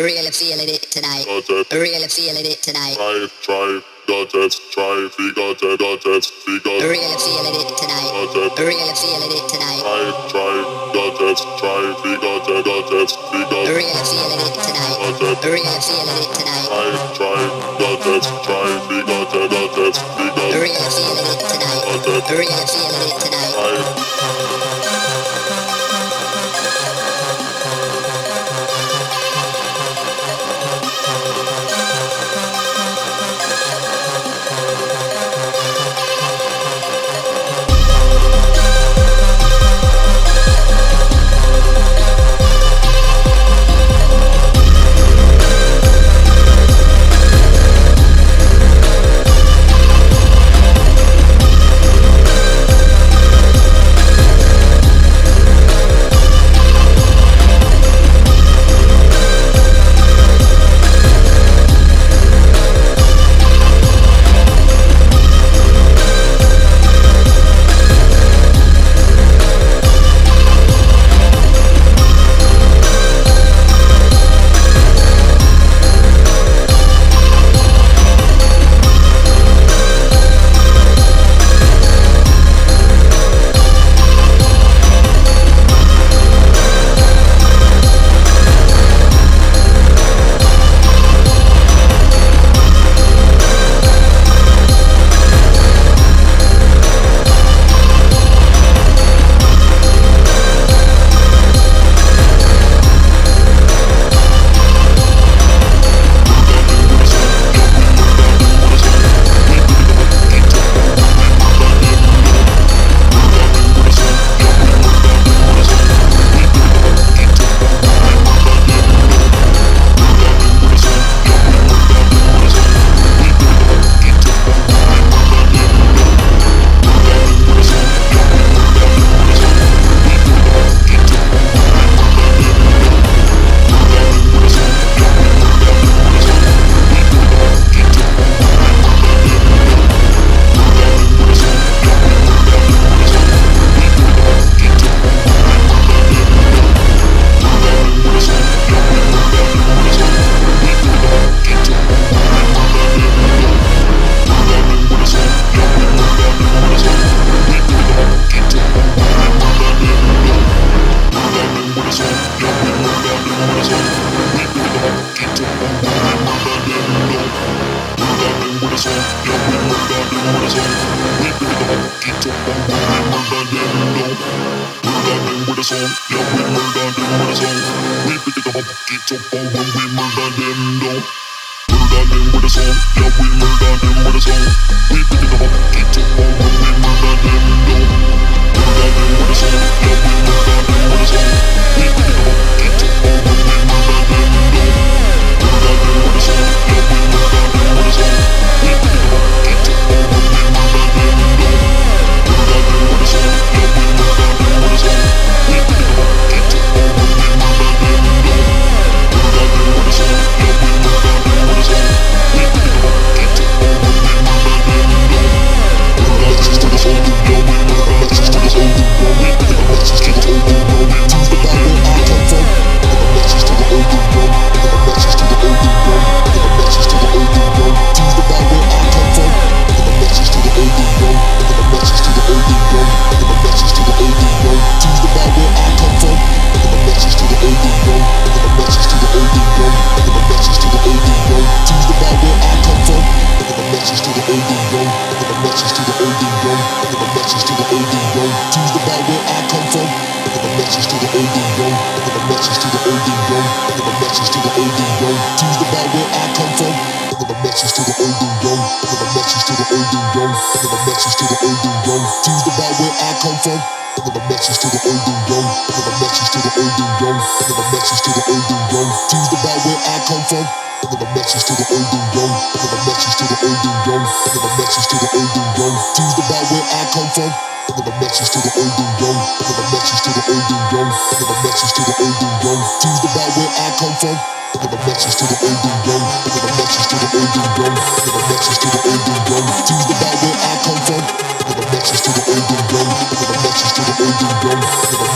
Really feeling it tonight. Really feeling it tonight. Really feeling it tonight. Really feeling it tonight. Really feeling it tonight. Really feeling it tonight. Really feeling it tonight. Really feeling it tonight.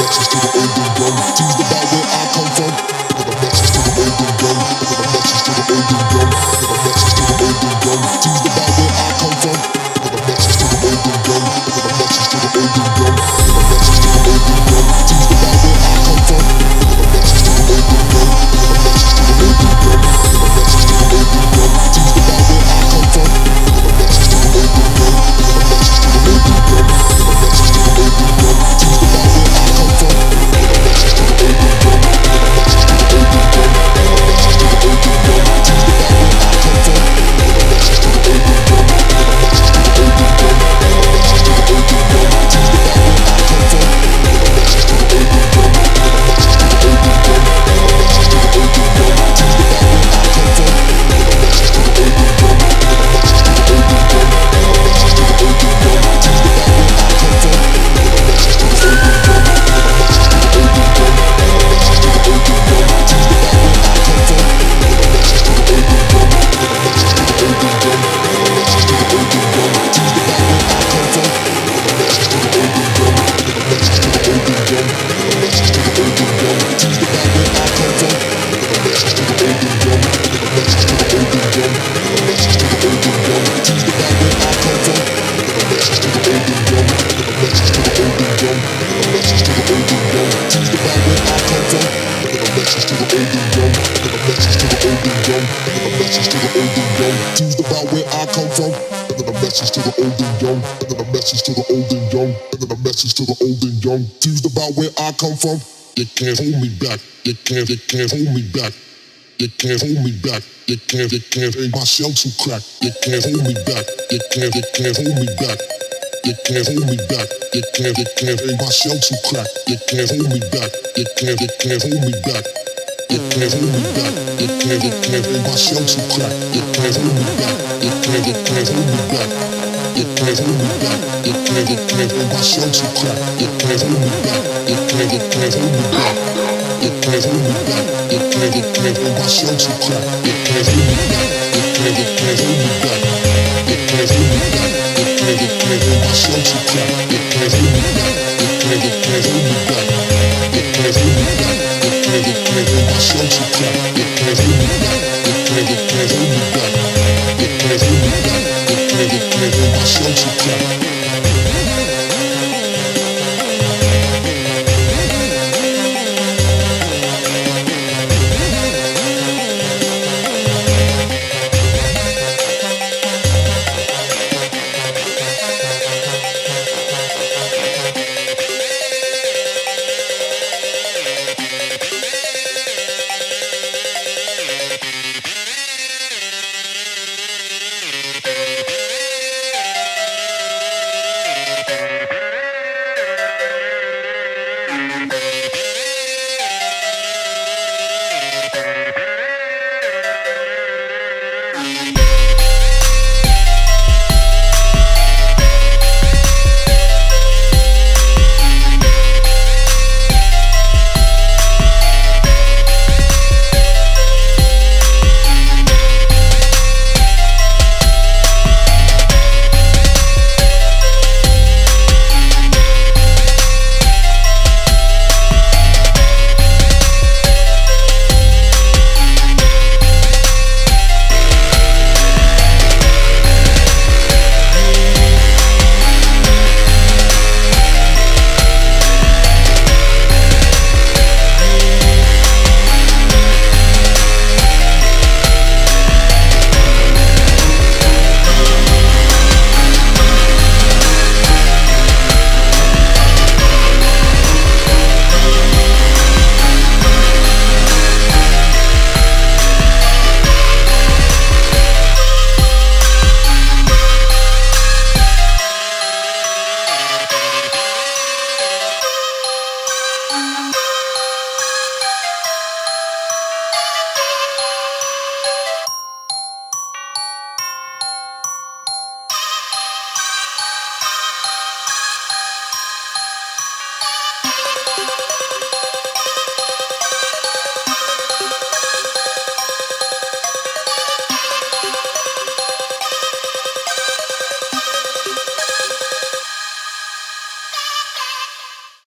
Message to the urban dome. message to the old and young, and then a message to the old and young, and then a message to the old and young. Fused about where I come from, you can't hold me back. You can't hold me back. You can't hold me back. You can't make my shell too crack. You can't hold me back. You can't hold me back. You can't hold me back. You can't make my shell too crack. You can't hold me back. You can't hold me back. You can't hold me back. You can't make my shell too crack. You can't hold me back. You can't hold me back. You can't hold me back. You can't make my shell too crack. You can't hold me back. You can't hold me back. You can't hold me back. You can't make my shell too crack. You can't hold me back. You can't hold me back. You can't hold me back. You can't make my shell too crack. You can't hold me back. You can't hold me back. You can't hold me back. You can't make my shell too crack.